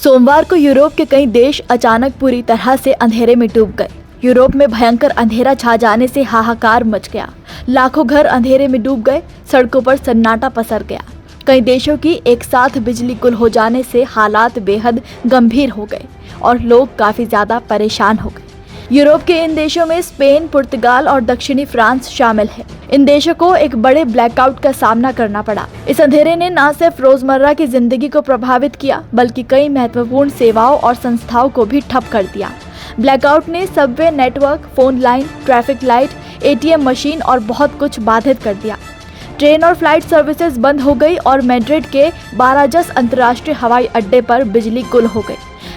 सोमवार को यूरोप के कई देश अचानक पूरी तरह से अंधेरे में डूब गए। यूरोप में भयंकर अंधेरा छा जाने से हाहाकार मच गया। लाखों घर अंधेरे में डूब गए, सड़कों पर सन्नाटा पसर गया। कई देशों की एक साथ बिजली गुल हो जाने से हालात बेहद गंभीर हो गए और लोग काफी ज्यादा परेशान हो गए। यूरोप के इन देशों में स्पेन, पुर्तगाल और दक्षिणी फ्रांस शामिल है। इन देशों को एक बड़े ब्लैकआउट का सामना करना पड़ा। इस अंधेरे ने न सिर्फ रोजमर्रा की जिंदगी को प्रभावित किया, बल्कि कई महत्वपूर्ण सेवाओं और संस्थाओं को भी ठप कर दिया। ब्लैकआउट ने Subway network, phone line, traffic light, ATM machine और बहुत कुछ बाधित कर दिया। ट्रेन और फ्लाइट सर्विसेज बंद हो गई और मैड्रिड के बाराजस अंतर्राष्ट्रीय हवाई अड्डे पर बिजली गुल हो गई।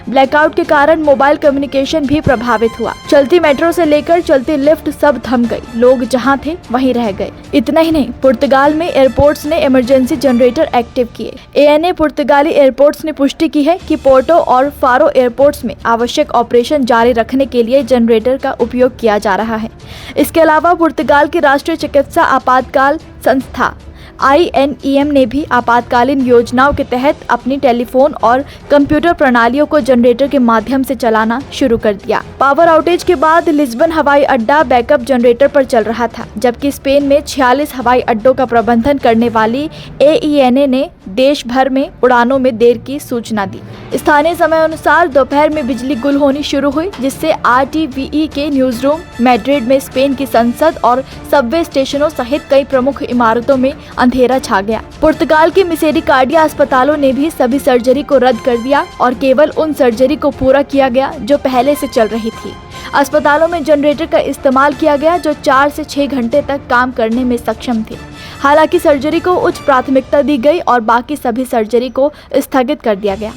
ब्लैकआउट के कारण मोबाइल कम्युनिकेशन भी प्रभावित हुआ। चलती मेट्रो से लेकर चलती लिफ्ट सब थम गई। लोग जहां थे वहीं रह गए। इतना ही नहीं, पुर्तगाल में एयरपोर्ट्स ने इमरजेंसी जनरेटर एक्टिव किए। एएनए पुर्तगाली एयरपोर्ट्स ने पुष्टि की है कि पोर्टो और फारो एयरपोर्ट्स में आवश्यक ऑपरेशन जारी रखने के लिए जनरेटर का उपयोग किया जा रहा है। इसके अलावा पुर्तगाल की राष्ट्रीय चिकित्सा आपातकाल संस्था INEM ने भी आपातकालीन योजनाओं के तहत अपनी टेलीफोन और कंप्यूटर प्रणालियों को जनरेटर के माध्यम से चलाना शुरू कर दिया। पावर आउटेज के बाद लिस्बन हवाई अड्डा बैकअप जनरेटर पर चल रहा था, जबकि स्पेन में 46 हवाई अड्डों का प्रबंधन करने वाली AENA ने देश भर में उड़ानों में देर की सूचना दी। स्थानीय समय अनुसार दोपहर में बिजली गुल होनी शुरू हुई, जिससे RTVE के न्यूज रूम, मैड्रिड में स्पेन की संसद और सबवे स्टेशनों सहित कई प्रमुख इमारतों में अंधेरा छा गया। पुर्तगाल के मिसेरिकार्डिया अस्पतालों ने भी सभी सर्जरी को रद्द कर दिया और केवल उन सर्जरी को पूरा किया गया जो पहले से चल रही थी। अस्पतालों में जनरेटर का इस्तेमाल किया गया जो 4 से 6 घंटे तक काम करने में सक्षम थे। हालांकि सर्जरी को उच्च प्राथमिकता दी गई और बाकी सभी सर्जरी को स्थगित कर दिया गया।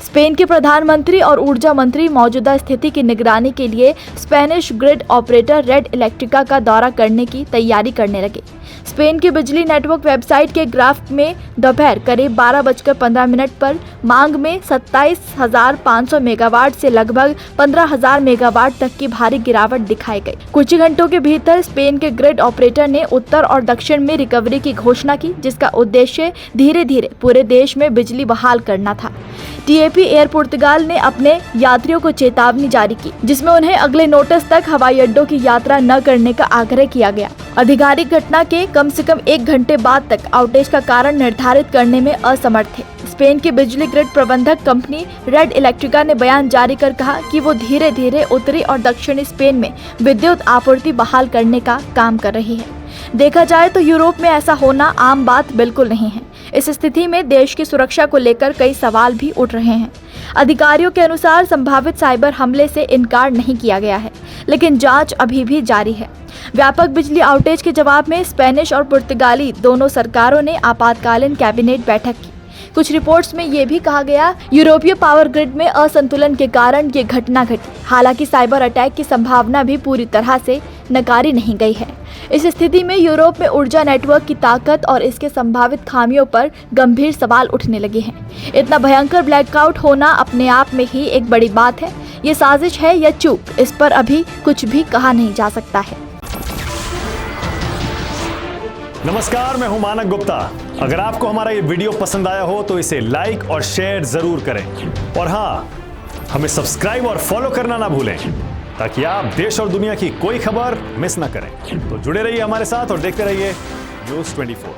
स्पेन के प्रधानमंत्री और ऊर्जा मंत्री मौजूदा स्थिति की निगरानी के लिए स्पेनिश ग्रिड ऑपरेटर रेड इलेक्ट्रिका का दौरा करने की तैयारी करने लगे। स्पेन के बिजली नेटवर्क वेबसाइट के ग्राफ में दोपहर करीब 12:15 पर मांग में 27,500 मेगावाट से लगभग 15,000 मेगावाट तक की भारी गिरावट दिखाई गई। कुछ ही घंटों के भीतर स्पेन के ग्रिड ऑपरेटर ने उत्तर और दक्षिण में रिकवरी की घोषणा की, जिसका उद्देश्य धीरे धीरे पूरे देश में बिजली बहाल करना था। TAP एयर पुर्तगाल ने अपने यात्रियों को चेतावनी जारी की, जिसमें उन्हें अगले नोटिस तक हवाई अड्डों की यात्रा न करने का आग्रह किया गया। आधिकारिक घटना के कम से कम 1 घंटे बाद तक आउटेज का कारण निर्धारित करने में असमर्थ थे। स्पेन की बिजली ग्रिड प्रबंधक कंपनी रेड इलेक्ट्रिका ने बयान जारी कर कहा कि वो धीरे धीरे उत्तरी और दक्षिणी स्पेन में विद्युत आपूर्ति बहाल करने का काम कर रही है। देखा जाए तो यूरोप में ऐसा होना आम बात बिल्कुल नहीं है। इस स्थिति में देश की सुरक्षा को लेकर कई सवाल भी उठ रहे हैं। अधिकारियों के अनुसार संभावित साइबर हमले से इनकार नहीं किया गया है, लेकिन जांच अभी भी जारी है। व्यापक बिजली आउटेज के जवाब में स्पेनिश और पुर्तगाली दोनों सरकारों ने आपातकालीन कैबिनेट बैठक की। कुछ रिपोर्ट्स में ये भी कहा गया यूरोपीय पावर ग्रिड में असंतुलन के कारण ये घटना घटी। हालांकि साइबर अटैक की संभावना भी पूरी तरह से नकारी नहीं गई है। इस स्थिति में यूरोप में ऊर्जा नेटवर्क की ताकत और इसके संभावित खामियों पर गंभीर सवाल उठने लगे हैं। इतना भयंकर ब्लैकआउट होना अपने आप में ही एक बड़ी बात है। ये साजिश है या चूक, इस पर अभी कुछ भी कहा नहीं जा सकता है। नमस्कार, मैं हूं मानक गुप्ता। अगर आपको हमारा ये वीडियो पसंद आया हो तो इसे लाइक और शेयर जरूर करें, और हाँ, हमें सब्सक्राइब और फॉलो करना ना भूलें ताकि आप देश और दुनिया की कोई खबर मिस ना करें। तो जुड़े रहिए हमारे साथ और देखते रहिए न्यूज़ 24।